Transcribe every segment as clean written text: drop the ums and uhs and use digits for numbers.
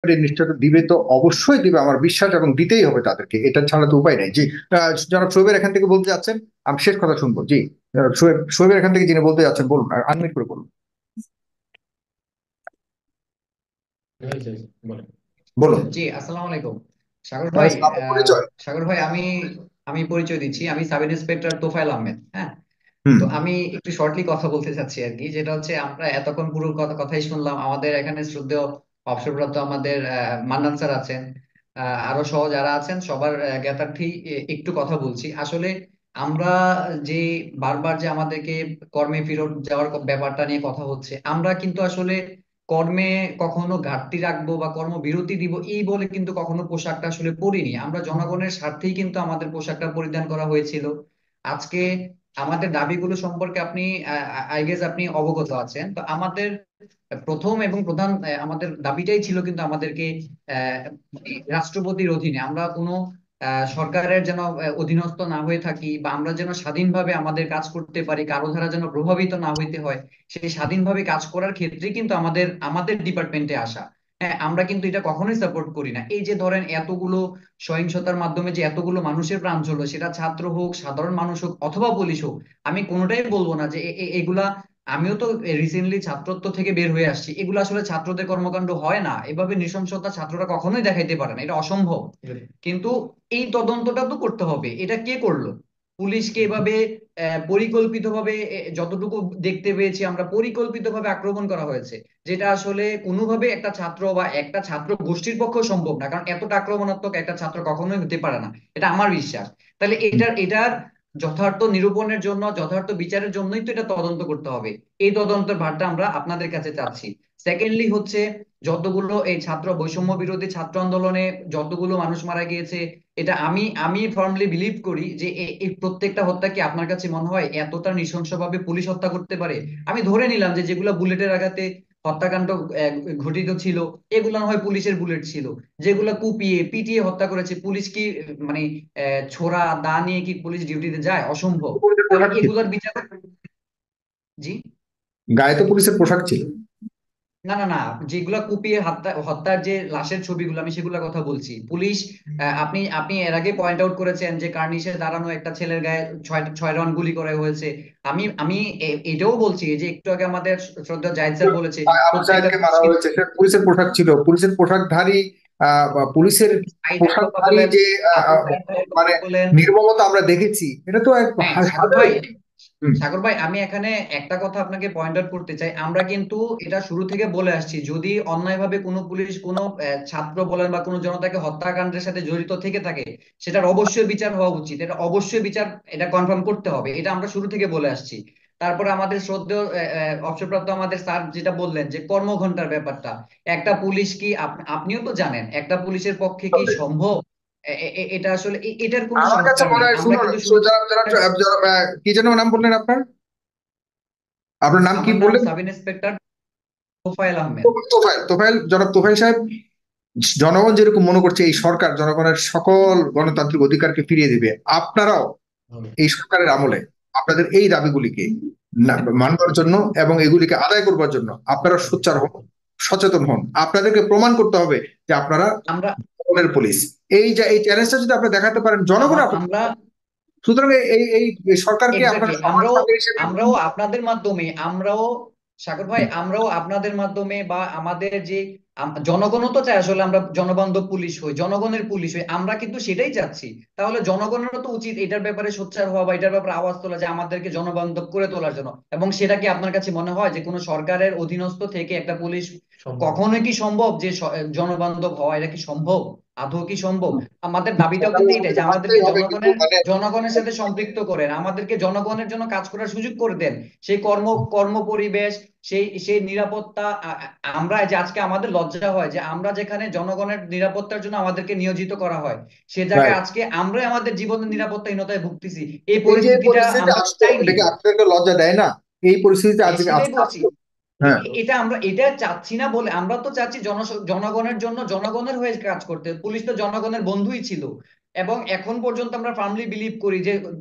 নিশ্চয়তা দিবে, তো অবশ্যই দিবে আমার বিশ্বাস, এবং দিতেই হবে তাদেরকে, এটা ছাড়া তো উপায় নেই। জি, জনাব শোয়েবের এখান থেকে বলতে যাচ্ছেন, আমি শেষ কথা শুনবো। জি, শোয়েবের এখান থেকে যিনি বলতে যাচ্ছেন বলুন, আনমিউট করে বলুন। বলুন। জি, আসসালামু আলাইকুম। সাগর ভাই, আপনার পরিচয়। সাগর ভাই, আমি আমি পরিচয় দিচ্ছি। আমি সাব ইন্সপেক্টর তোফায়েল আহমেদ। হ্যাঁ, হুম। তো আমি একটু শর্টলি কথা বলতে চাচ্ছি আর কি, যেটা হচ্ছে আমরা এতক্ষণ পুরো কথাই শুনলাম। আমাদের এখানে শ্রদ্ধেয় অবসরপ্রাপ্ত আমাদের মান্নান স্যার আছেন, আরো সহ যারা আছেন সবার জ্ঞাতার্থে একটু কথা বলছি। আসলে আমরা যে বারবার যে আমাদেরকে কর্মে ফেরত যাওয়ার ব্যাপারটা নিয়ে কথা হচ্ছে, আমরা কিন্তু আসলে কর্মে কখনো ঘাটতি রাখবো বা কর্মবিরতি দিব এই বলে কিন্তু কখনো পোশাকটা আসলে পরিনি। আমরা জনগণের স্বার্থেই কিন্তু আমাদের পোশাকটা পরিধান করা হয়েছিল। আজকে আমাদের দাবিগুলো সম্পর্কে আপনি আই গেস আপনি অবগত আছেন। তো আমাদের প্রথম এবং প্রধান আমাদের দাবিটাই ছিল কিন্তু আমাদেরকে আহ, রাষ্ট্রপতির অধীনে আমরা কোনো সরকারের যেন অধীনস্থ না হয়ে থাকি, বা আমরা যেন স্বাধীনভাবে আমাদের কাজ করতে পারি, কারো দ্বারা যেন প্রভাবিত না হইতে হয়। সেই স্বাধীনভাবে কাজ করার ক্ষেত্রে কিন্তু আমাদের আমাদের ডিপার্টমেন্টে আসা। হ্যাঁ, আমরা কিন্তু এটা কখনোই সাপোর্ট করি না। এই যে ধরেন এতগুলো সহিংসতার মাধ্যমে যে এতগুলো মানুষের প্রাণ চললো, সেটা ছাত্র হোক, সাধারণ মানুষ হোক, অথবা পুলিশ হোক, আমি কোনোটাই বলবো না যে এগুলা। আমিও তো রিসেন্টলি ছাত্রত্ব থেকে বের হয়ে আসছি। এগুলো আসলে ছাত্রদের কর্মকাণ্ড হয় না, এভাবে নৃশংসতা ছাত্ররা কখনোই দেখাইতে পারে না, এটা অসম্ভব। কিন্তু এই তদন্তটা তো করতে হবে, এটা কে করলো? পুলিশকে এভাবে পরিকল্পিতভাবে যতটুকু দেখতে পেয়েছি আমরা, পরিকল্পিতভাবে আক্রমণ করা হয়েছে, যেটা আসলে কোনোভাবে একটা ছাত্র বা একটা ছাত্র গোষ্ঠীর পক্ষেও সম্ভব না, কারণ এতটা আক্রমণাত্মক একটা ছাত্র কখনোই হতে পারে না। এটা আমার বিশ্বাস। তাহলে এটার যথার্থ নিরূপণের জন্য, যথার্থ বিচারের জন্যই তো এটা তদন্ত করতে হবে। এই তদন্তের ভারটা আমরা আপনাদের কাছে চাচ্ছি। সেকেন্ডলি হচ্ছে, যতগুলো এই ছাত্র বৈষম্য বিরোধী ছাত্র আন্দোলনে যতগুলো মানুষ মারা গিয়েছে, এটা আমি আমি ফার্মলি বিলিভ করি যে এই প্রত্যেকটা হত্যা কি আপনার কাছে মনে হয় এতটা নৃশংসভাবে পুলিশ হত্যা করতে পারে? আমি ধরে নিলাম যে যেগুলো বুলেটের আঘাতে হত্যাকাণ্ড ঘটিত ছিল, এগুলো না হয় পুলিশের বুলেট ছিল। যেগুলো কুপিয়ে পিটিয়ে হত্যা করেছে, পুলিশ কি মানে ছোরা দা নিয়ে কি পুলিশ ডিউটিতে যায়? অসম্ভব। পুলিশের তাহলে পোশাক ছিল। এগুলার বিচার। জি। গায়ে তো পুলিশের পোশাক ছিল। না, না, না, যেগুলা কুপিয়ে হত্যা হত্যার যে লাশের ছবিগুলো, আমি সেগুলোর কথা বলছি। পুলিশ আপনি আপনি এর আগে পয়েন্ট আউট করেছেন যে কার্নিশে দাঁড়ানো একটা ছেলের গায়ে ছয় ছয় রাউন্ড গুলি করা হয়েছে। আমি আমি এটাও বলছি যে একটু আগে আমাদের শ্রদ্ধা জাহিদ স্যার বলেছে আবু প্রত্যেকটা সাইদকে পুলিশ মারা কিন্তু হয়েছে, সে পুলিশের পোশাক ছিল, পুলিশের পোশাকধারী। বা পুলিশের সাইদের কথা পোশাকধারী বলেন, যে আবু সাইদ ভাইয়ের কথা মানে বলেন। নির্মমতা আমরা দেখেছি, এটা তো এক হ্যাঁ, সাগর হাজার। ভাই, হুম। সাগর ভাই, আমি এখানে একটা কথা আপনাকে পয়েন্ট আউট করতে চাই। আমরা কিন্তু এটা শুরু থেকে বলে আসছি, যদি অন্যায়ভাবে কোনো পুলিশ কোনো ছাত্র বলেন বা কোনো জনতাকে হত্যাকাণ্ডের সাথে জড়িত থেকে থাকে, সেটার অবশ্যই বিচার হওয়া উচিত। এটা অবশ্যই বিচার, এটা কনফার্ম করতে হবে, এটা আমরা শুরু থেকে বলে আসছি। তারপরে আমাদের শ্রদ্ধেয় অবসরপ্রাপ্ত আমাদের স্যার যেটা বললেন যে কর্মঘন্টার ব্যাপারটা, একটা পুলিশ কি আপনিও তো জানেন, একটা পুলিশের পক্ষে কি সম্ভব? এটা আসলে এটার কোনো আমার কাছে সংস্কার মনে নেই। হয়, আমরা শুনুন, কিন্তু শুরু থেকে কি যেন নাম বললেন আপনার? আপনার নাম কি আমার নাম বললেন? Sub inspector Tofail Ahmed. তোফায়েল, তোফায়েল, জনাব তোফায়েল সাহেব। জনগণ যেরকম মনে করছে এই সরকার জনগণের সকল গণতান্ত্রিক অধিকারকে ফিরিয়ে দিবে, আপনারাও এই সরকারের আমলে আপনাদের এই দাবিগুলিকে মানবার জন্য এবং এগুলিকে আদায় করবার জন্য আপনারা সোচ্চার হন, সচেতন হন। আপনাদেরকে প্রমাণ করতে হবে যে আপনারা আমরা জনগণের পুলিশ। এই যে এই চ্যালেঞ্জটা যদি আপনি দেখাতে পারেন, জনগণ আপনার। আমরা সুতরাং এই এই এই সরকারকে আপনারা এক্স্যাক্টলি, সমান আমরাও সাথী হিসেবে। আমরাও আপনাদের মাধ্যমে, আমরাও সাগর ভাই, আমরাও আপনাদের মাধ্যমে বা আমাদের যে জনগণও তো চায় আসলে আমরা জনবান্ধব পুলিশ হই, জনগণের পুলিশ হই, আমরা কিন্তু সেটাই চাচ্ছি। তাহলে জনগণেরও তো উচিত এটার ব্যাপারে সোচ্চার হওয়া বা এটার ব্যাপারে আওয়াজ তোলা, যে আমাদেরকে জনবান্ধব করে তোলার জন্য। এবং সেটা কি আপনার কাছে মনে হয় যে কোনো সরকারের অধীনস্থ থেকে একটা পুলিশ কখনো কি সম্ভব যে জনবান্ধব হওয়া? এটা কি সম্ভব? আদৌ কি সম্ভব? আমাদের দাবিটাও কিন্তু এটাই যে আমাদেরকে আসতেই হবে কিন্তু জনগণের সাথে সম্পৃক্ত করেন, আমাদেরকে জনগণের জন্য কাজ করার সুযোগ করে দেন। সেই কর্ম পরিবেশ, সেই সেই নিরাপত্তা। আমরা যে আজকে আমাদের লজ্জা হয় যে আমরা যেখানে জনগণের নিরাপত্তার জন্য আমাদেরকে নিয়োজিত করা হয়, সে জায়গায় রাইট। আজকে আমরাই আমাদের জীবনের নিরাপত্তাহীনতায় ভুগতেছি। এই এই যে এই পরিস্থিতিটা পরিস্থিতি আমরা আসলো, চাইনি। এটা কি আপনাদেরকে লজ্জা দেয় না? এই পরিস্থিতিতে হ্যাঁ, আজকে সেটাই আজকে বলছি। আসলো। হ্যাঁ। এটা আমরা এটা চাচ্ছি না বলে, আমরা তো চাচ্ছি জনগণের জন্য জনগণের হয়ে কাজ করতে। পুলিশ তো জনগণের বন্ধুই ছিল। এবং এখন পর্যন্ত আমরা ফার্মলি বিলিভ করি যে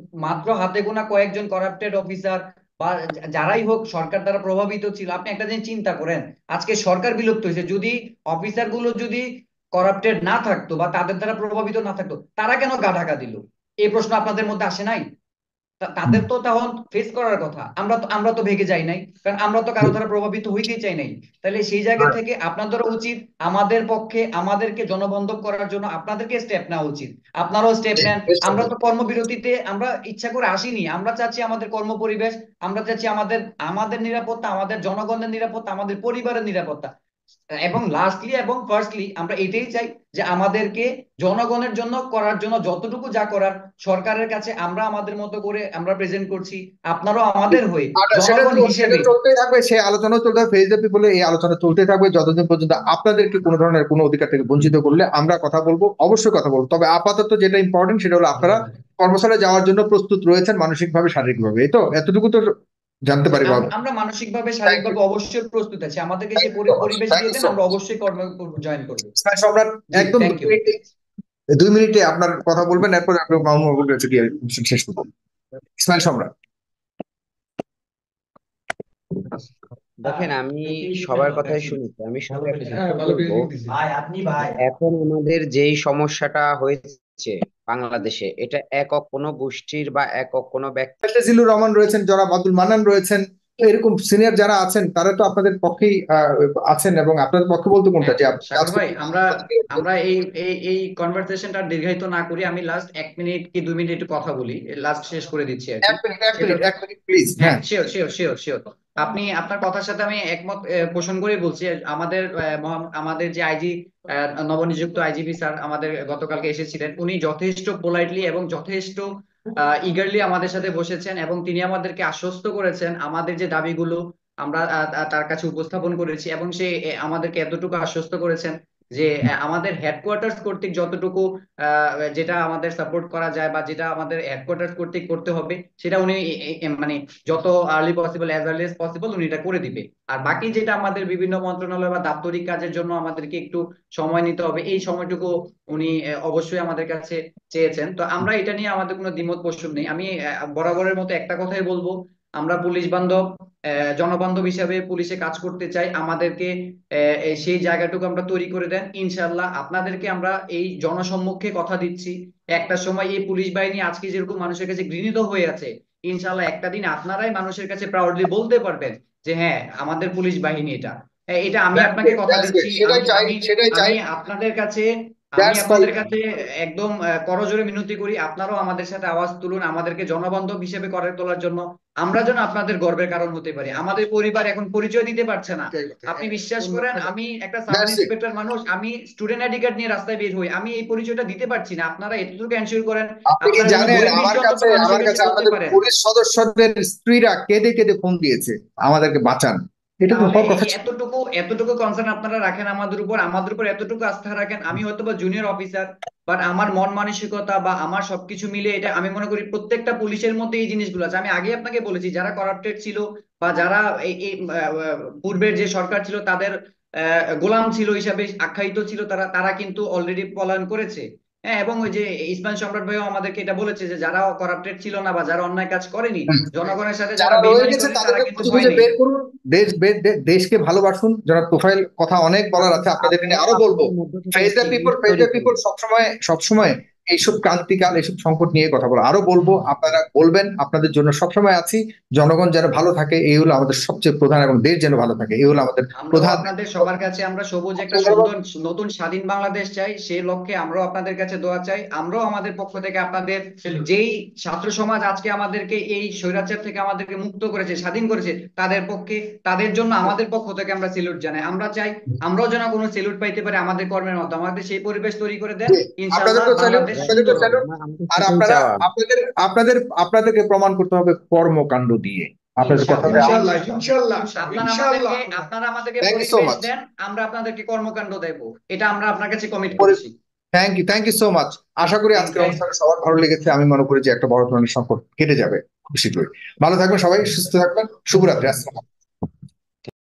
মাত্র হাতে গোনা কয়েকজন করাপ্টেড অফিসার বা যারাই হোক সরকার দ্বারা প্রভাবিত ছিল, আপনি একটা জিনিস চিন্তা করেন, আজকে সরকার বিলুপ্ত হয়েছে, যদি অফিসার গুলো যদি করাপ্টেড না থাকতো বা তাদের দ্বারা প্রভাবিত না থাকতো, তারা কেন গা ঢাকা দিল? এই প্রশ্ন আপনাদের মধ্যে আসে নাই? তাদের তো তখন ফেস করার কথা। আমরা তো ভেগে যাই নাই, কারণ আমরা তো কারো দ্বারা প্রভাবিত হইতেই চাই নাই। তাহলে সেই জায়গা আর থেকে আপনাদেরও উচিত আমাদের পক্ষে, আমাদেরকে জনবান্ধব করার জন্য আপনাদেরকে স্টেপ নেওয়া উচিত। আপনারাও স্টেপ নেন। আমরা তো কর্মবিরতিতে আমরা ইচ্ছা করে আসিনি, আমরা চাচ্ছি আমাদের কর্মপরিবেশ, আমরা চাচ্ছি আমাদের আমাদের নিরাপত্তা, আমাদের জনগণের নিরাপত্তা, আমাদের পরিবারের নিরাপত্তা। এবং লাস্টলি এবং ফার্স্টলি আমরা এটাই চাই যে আমাদেরকে জনগণের জন্য করার জন্য যতটুকু যা করার সরকারের কাছে আমরা আমাদের মতো করে আমরা প্রেজেন্ট করছি, আপনারাও আমাদের হয়ে সেটা জনগণ তো সেটা হিসেবে। চলতেই থাকবে, সে আলোচনা চলতে থাকবে, ফেজ দ্য পিপলে এই আলোচনা চলতে থাকবে যতদিন পর্যন্ত আপনাদেরকে কোনো ধরনের কোনো অধিকার থেকে বঞ্চিত করলে আমরা কথা বলবো, অবশ্যই কথা বলবো। তবে আপাতত যেটা ইম্পর্টেন্ট সেটা হলো আপনারা কর্মস্থলে যাওয়ার জন্য প্রস্তুত রয়েছেন মানসিকভাবে শারীরিকভাবে, এই তো এতটুকু তো জানতে পারি বাবু। আমরা মানসিকভাবে থ্যাংক ইউ, শারীরিকভাবে অবশ্যই প্রস্তুত আছি, আমাদেরকে থ্যাংক সে ইউ সো মাচ, পরিবেশ থ্যাংক দিয়ে ইউ দেন, সো আমরা মাচ। অবশ্যই কর্ম জয়েন করবো। সম্রাট, জি, একদম থ্যাংক দুই ইউ। মিনিটে, 2 মিনিটে আপনার কথা বলবেন, এরপর আপনি মাহমুদ কাছে গিয়ে শেষ করবো। ইসমাইল সম্রাট। দেখেন, আমি সবার কথাই শুনেছি, আমি শুধু একটা কথা বলবো যে এখন আমাদের যেই সমস্যাটা হয়েছে বাংলাদেশে, এটা একক কোনো গোষ্ঠীর বা একক কোনো ব্যক্তি। জিল্লুর রহমান রয়েছেন, জনাব আব্দুল মান্নান রয়েছেন, তো এরকম সিনিয়র যারা আছেন তারা তো আপনাদের পক্ষেই আছেন, এবং আপনাদের পক্ষে বলতে কোনটা হ্যাঁ যে আপনি কাজ সাগর ভাই, করতে। আমরা আমরা এই এই এই কনভারসেশনটা দীর্ঘায়িত না করি, আমি লাস্ট 1 মিনিট কি 2 মিনিট একটু কথা বলি, লাস্ট শেষ করে দিচ্ছি আর কি। এক মিনিট, এক সেটা মিনিট, এক মিনিট প্লিজ। হ্যাঁ, হ্যাঁ, শিওর শিওর শিওর শিওর। আপনি আপনার কথার সাথে আমি একমত পোষণ করে বলছি। আমাদের আমাদের যে আইজি, নবনিযুক্ত আইজিপি স্যার আমাদের গতকালকে এসেছিলেন, উনি যথেষ্ট পোলাইটলি এবং যথেষ্ট ইগারলি আমাদের সাথে বসেছেন, এবং তিনি আমাদেরকে আশ্বস্ত করেছেন আমাদের যে দাবিগুলো আমরা তার কাছে উপস্থাপন করেছি, এবং সে আমাদেরকে এতটুকু আশ্বস্ত করেছেন যে আমাদের হেডকোয়ার্টার্স কর্তৃক যতটুকু যেটা আমাদের সাপোর্ট করা যায় বা যেটা আমাদের হেডকোয়ার্টার কর্তৃক করতে হবে, সেটা উনি মানে যত early possible, as early S possible উনি এটা করে দিবে। আর বাকি যেটা আমাদের বিভিন্ন মন্ত্রণালয় বা দাপ্তরিক কাজের জন্য আমাদেরকে একটু সময় নিতে হবে, এই সময়টুকু উনি অবশ্যই আমাদের কাছে চেয়েছেন। তো আমরা এটা নিয়ে আমাদের কোনো দ্বিমত পোষণ নেই। আমি বরাবরের মতো একটা কথাই বলবো, আমরা পুলিশ বান্ধব, জনবান্ধব হিসাবে পুলিশে কাজ করতে চাই। আমাদেরকে সেই জায়গাটুকু আমরা তৈরি করে দেন, ইনশাল্লাহ আপনাদেরকে আমরা এই জনসম্মুখে কথা দিচ্ছি, একটা সময় এই পুলিশ বাহিনী আজকে যেরকম মানুষের কাছে ঘৃণিত হয়ে আছে, ইনশাল্লাহ একটা দিন আপনারাই মানুষের কাছে প্রাউডলি বলতে পারবেন যে হ্যাঁ, আমাদের পুলিশ বাহিনী এটা। এটা আমি আপনাকে কথা দিচ্ছি। সেটাই আমি চাই, আমি সেটাই চাই। আমি আপনাদের কাছে, আমি দ্যাটস কল। আপনাদের কাছে একদম করজোড়ে মিনতি করি, আপনারাও আমাদের সাথে আওয়াজ তুলুন, আমাদেরকে জনবান্ধব হিসেবে করে তোলার জন্য। আমরা যেন আপনাদের গর্বের কারণ হতে পারি। আমাদের পরিবার এখন পরিচয় দিতে পারছে না, আপনি বিশ্বাস করেন, আমি একটা সাব দ্যাটস ইট। ইন্সপেক্টর মানুষ, আমি স্টুডেন্ট আইডি কার্ড নিয়ে রাস্তায় বের হই, আমি এই পরিচয়টা দিতে পারছি না। আপনারা এতটুকু এনশিওর করেন, আপনি কি আপনারা যেন জানেন, বহির্বিশ্বে অন্তত আমার মানুষের কাছে কাছে বলতে আমাদের পারেন। পুলিশ সদস্যদের স্ত্রীরা কেঁদে কেঁদে ফোন দিয়েছে আমাদেরকে বাঁচান, এটা তো তাহলে হওয়ার এই কথা ছিল। এতটুকু এতটুকু কনসার্ন আপনারা রাখেন আমাদের উপর এতটুকু আস্থা রাখেন। আমি হয়তো বা জুনিয়র অফিসার, বাট আমার মন মানসিকতা বা আমার সবকিছু মিলে এটা আমি মনে করি প্রত্যেকটা পুলিশের মধ্যে এই জিনিসগুলো আছে। আমি আগে আপনাকে বলেছি, যারা করাপ্টেড ছিল বা যারা এই পূর্বের যে সরকার ছিল তাদের গোলাম ছিল হিসাবে আখ্যায়িত ছিল, তারা তারা কিন্তু অলরেডি পলায়ন করেছে। হ্যাঁ, এবং ওই যে ইসমাইল সম্রাট ভাইও আমাদেরকে এটা বলেছে যে যারা করাপ্টেড ছিল না বা যারা অন্যায় কাজ করেনি, জনগণের সাথে যারা যারা রয়ে বেইমানি গেছে করেনি, তারা তাদেরকে কিন্তু খুঁজে ভয় খুঁজে নেই। বের করুন। দেশকে ভালোবাসুন। যারা তোফাইল, কথা অনেক বলার আছে আপনাদের নিয়ে, আপনারা আরো বলবো। আপনাদের মধ্য থেকে ফেস দ্য একটি পিপল, লিস্ট ফেস তৈরি দ্য পিপল করুন। সবসময় সবসময় এইসব ক্রান্তিকাল, এইসব সংকট নিয়ে কথা বলো, আরো বলবো। আপনারা বলবেন, আপনাদের জন্য সবসময় আছি। জনগণ যেন ভালো থাকে, এই হলো আমাদের সবচেয়ে প্রধান, এবং দেশ যেন ভালো থাকে, এই হলো আমাদের আমরাও প্রধান। আপনাদের সবার কাছে, আমরা সবুজ একটা ধন্যবাদ। সুন্দর নতুন স্বাধীন বাংলাদেশ চাই, সেই লক্ষ্যে আমরাও আপনাদের কাছে দোয়া চাই। আমরাও আমাদের পক্ষ থেকে আপনাদের, যেই ছাত্র সমাজ আজকে আমাদেরকে এই স্বৈরাচার থেকে আমাদেরকে মুক্ত করেছে, স্বাধীন করেছে, তাদের পক্ষে, তাদের জন্য আমাদের পক্ষ থেকে আমরা সেলুট জানাই। আমরা চাই আমরাও যেন কোনো সেলুট পাইতে পারি আমাদের কর্মের মাধ্যমে। আমাদের সেই পরিবেশ তৈরি করে দেন, জি, ইনশাআল্লাহ আপনাদেরকেও স্যালুট, বাংলাদেশ আপনাদেরকেও সুন্দর হবে। স্যালুট। আমাদের আর সেটাই আপনারা চাওয়া। আপনাদেরকে প্রমাণ করতে হবে কর্মকাণ্ড দিয়ে। আপনাদের কথা ইনশাআল্লাহ ইনশাল্লাহ, ইনশাআল্লাহ। ইনশাল্লাহ, আপনারা ইনশাল্লাহ। আমাদেরকে থ্যাংক ইউ সো পরিবেশ মাচ। দেন, আমরা আপনাদেরকে কর্মকাণ্ড দেব, এটা আমরা আপনার কাছে কমিট করছি। Thank you so much. আশা করি আজকের থ্যাংক অনুষ্ঠানে সবার ভালো লেগেছে। আমি মনে করি যে একটা বড় ধরনের সংকট কেটে যাবে খুব শীঘ্রই। ভালো থাকবেন সবাই, সুস্থ থাকবেন। শুভরাত্রি। আসসালাম।